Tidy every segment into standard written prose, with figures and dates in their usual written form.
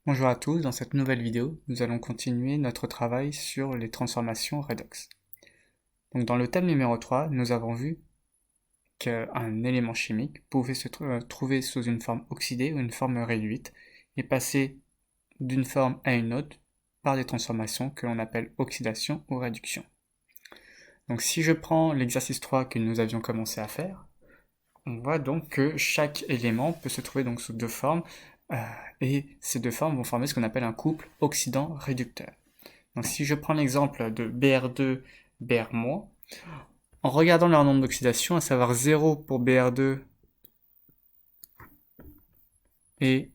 Bonjour à tous, dans cette nouvelle vidéo, nous allons continuer notre travail sur les transformations redox. Donc dans le thème numéro 3, nous avons vu qu'un élément chimique pouvait se trouver sous une forme oxydée ou une forme réduite et passer d'une forme à une autre par des transformations que l'on appelle oxydation ou réduction. Donc si je prends l'exercice 3 que nous avions commencé à faire, on voit donc que chaque élément peut se trouver donc sous deux formes, et ces deux formes vont former ce qu'on appelle un couple oxydant-réducteur. Donc si je prends l'exemple de Br2, Br-, en regardant leur nombre d'oxydation, à savoir 0 pour Br2 et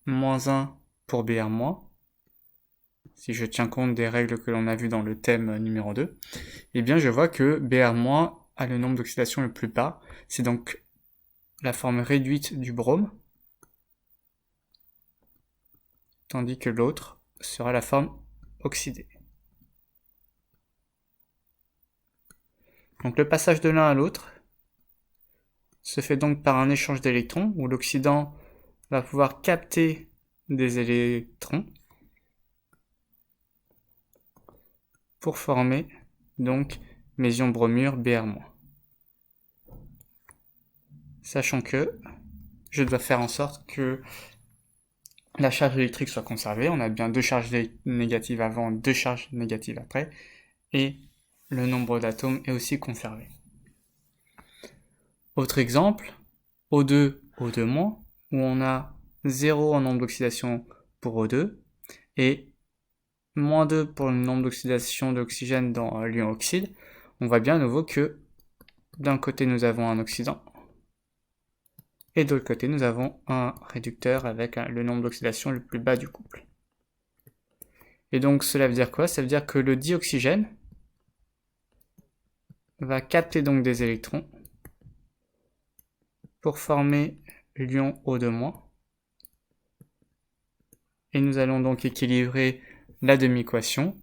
moins 1 pour Br-, si je tiens compte des règles que l'on a vues dans le thème numéro 2, eh bien je vois que Br- a le nombre d'oxydation le plus bas, c'est donc la forme réduite du brome, tandis que l'autre sera la forme oxydée. Donc le passage de l'un à l'autre se fait donc par un échange d'électrons, où l'oxydant va pouvoir capter des électrons pour former donc mes ions bromure Br-. Sachant que je dois faire en sorte que la charge électrique soit conservée, on a bien deux charges négatives avant, deux charges négatives après, et le nombre d'atomes est aussi conservé. Autre exemple, O2, O2-, où on a 0 en nombre d'oxydation pour O2, et moins 2 pour le nombre d'oxydation d'oxygène dans l'ion oxyde, on voit bien à nouveau que d'un côté nous avons un oxydant, et de l'autre côté nous avons un réducteur avec le nombre d'oxydation le plus bas du couple. Et donc cela veut dire quoi? Ça veut dire que le dioxygène va capter donc des électrons pour former l'ion O2-, et nous allons donc équilibrer la demi-équation.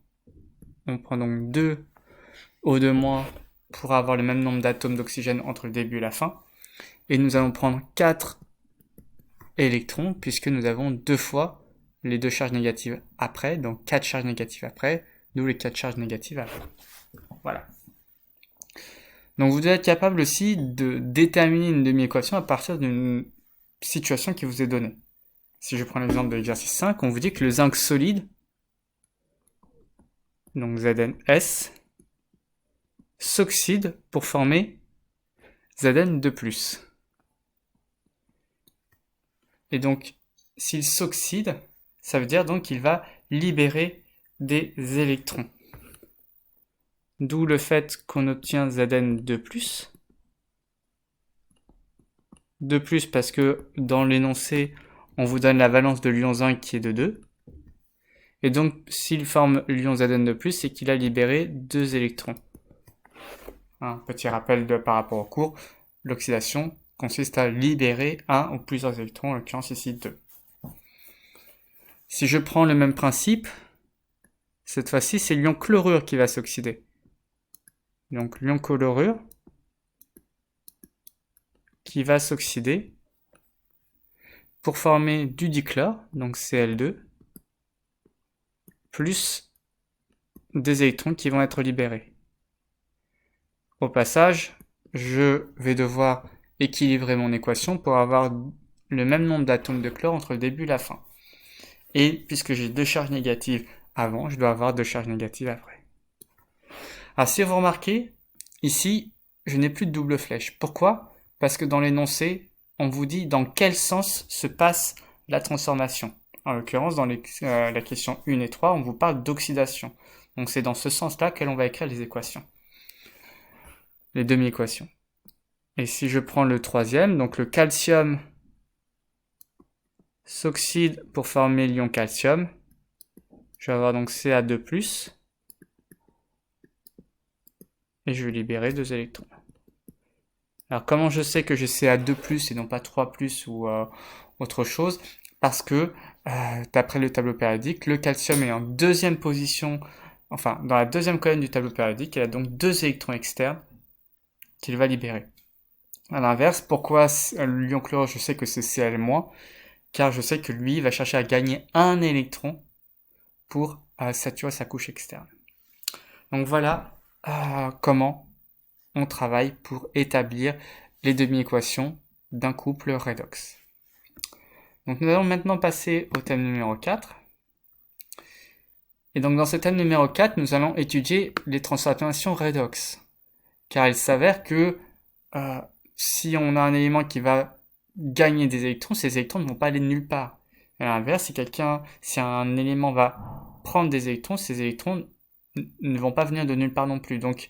On prend donc 2 O2- pour avoir le même nombre d'atomes d'oxygène entre le début et la fin, et nous allons prendre 4 électrons, puisque nous avons deux fois les deux charges négatives après, donc 4 charges négatives après, d'où les 4 charges négatives après. Voilà. Donc vous devez être capable aussi de déterminer une demi-équation à partir d'une situation qui vous est donnée. Si je prends l'exemple de l'exercice 5, on vous dit que le zinc solide, donc ZnS, s'oxyde pour former Zn2+. Et donc, s'il s'oxyde, ça veut dire donc qu'il va libérer des électrons. D'où le fait qu'on obtient Zn2+. 2+, parce que dans l'énoncé, on vous donne la valence de l'ion zinc qui est de 2. Et donc, s'il forme l'ion Zn2+, c'est qu'il a libéré 2 électrons. Un petit rappel par rapport au cours, l'oxydation consiste à libérer un ou plusieurs électrons, en l'occurrence ici 2. Si je prends le même principe, cette fois-ci c'est l'ion chlorure qui va s'oxyder. Donc l'ion chlorure qui va s'oxyder pour former du dichlore, donc Cl2, plus des électrons qui vont être libérés. Au passage, je vais devoir équilibrer mon équation pour avoir le même nombre d'atomes de chlore entre le début et la fin. Et puisque j'ai deux charges négatives avant, je dois avoir deux charges négatives après. Alors si vous remarquez, ici, je n'ai plus de double flèche. Pourquoi? Parce que dans l'énoncé, on vous dit dans quel sens se passe la transformation. En l'occurrence, dans la question 1 et 3, on vous parle d'oxydation. Donc c'est dans ce sens-là que l'on va écrire les équations. Les demi-équations. Et si je prends le troisième, donc le calcium s'oxyde pour former l'ion calcium, je vais avoir donc Ca2+, et je vais libérer 2 électrons. Alors comment je sais que j'ai Ca2+, et non pas 3+, ou autre chose? Parce que, d'après le tableau périodique, le calcium est en deuxième position, enfin dans la deuxième colonne du tableau périodique, il a donc 2 électrons externes qu'il va libérer. À l'inverse, pourquoi l'ion chlorure, je sais que c'est Cl-, car je sais que lui va chercher à gagner un électron pour saturer sa couche externe. Donc voilà comment on travaille pour établir les demi-équations d'un couple redox. Donc nous allons maintenant passer au thème numéro 4. Et donc dans ce thème numéro 4, nous allons étudier les transformations redox. Car il s'avère que si on a un élément qui va gagner des électrons, ces électrons ne vont pas aller nulle part. Et à l'inverse, si un élément va prendre des électrons, ces électrons ne vont pas venir de nulle part non plus. Donc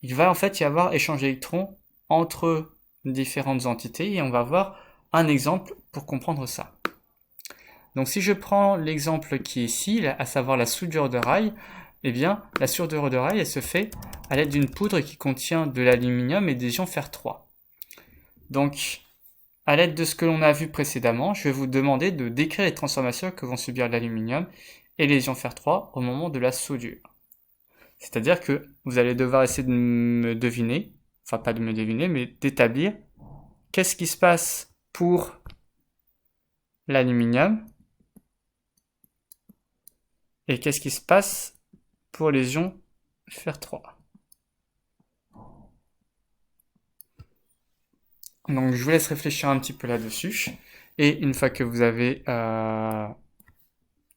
il va en fait y avoir échange d'électrons entre différentes entités et on va voir un exemple pour comprendre ça. Donc si je prends l'exemple qui est ici, à savoir la soudure de rail, eh bien la soudure de rail elle se fait à l'aide d'une poudre qui contient de l'aluminium et des ions fer-3. Donc à l'aide de ce que l'on a vu précédemment, je vais vous demander de décrire les transformations que vont subir l'aluminium et les ions fer-3 au moment de la soudure. C'est-à-dire que vous allez devoir essayer de me deviner, enfin pas de me deviner, mais d'établir qu'est-ce qui se passe pour l'aluminium et qu'est-ce qui se passe pour les ions fer-3. Donc je vous laisse réfléchir un petit peu là-dessus. Et une fois que vous avez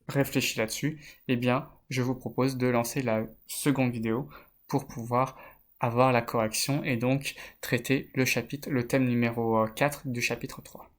réfléchi là-dessus, eh bien, je vous propose de lancer la seconde vidéo pour pouvoir avoir la correction et donc traiter le thème numéro 4 du chapitre 3.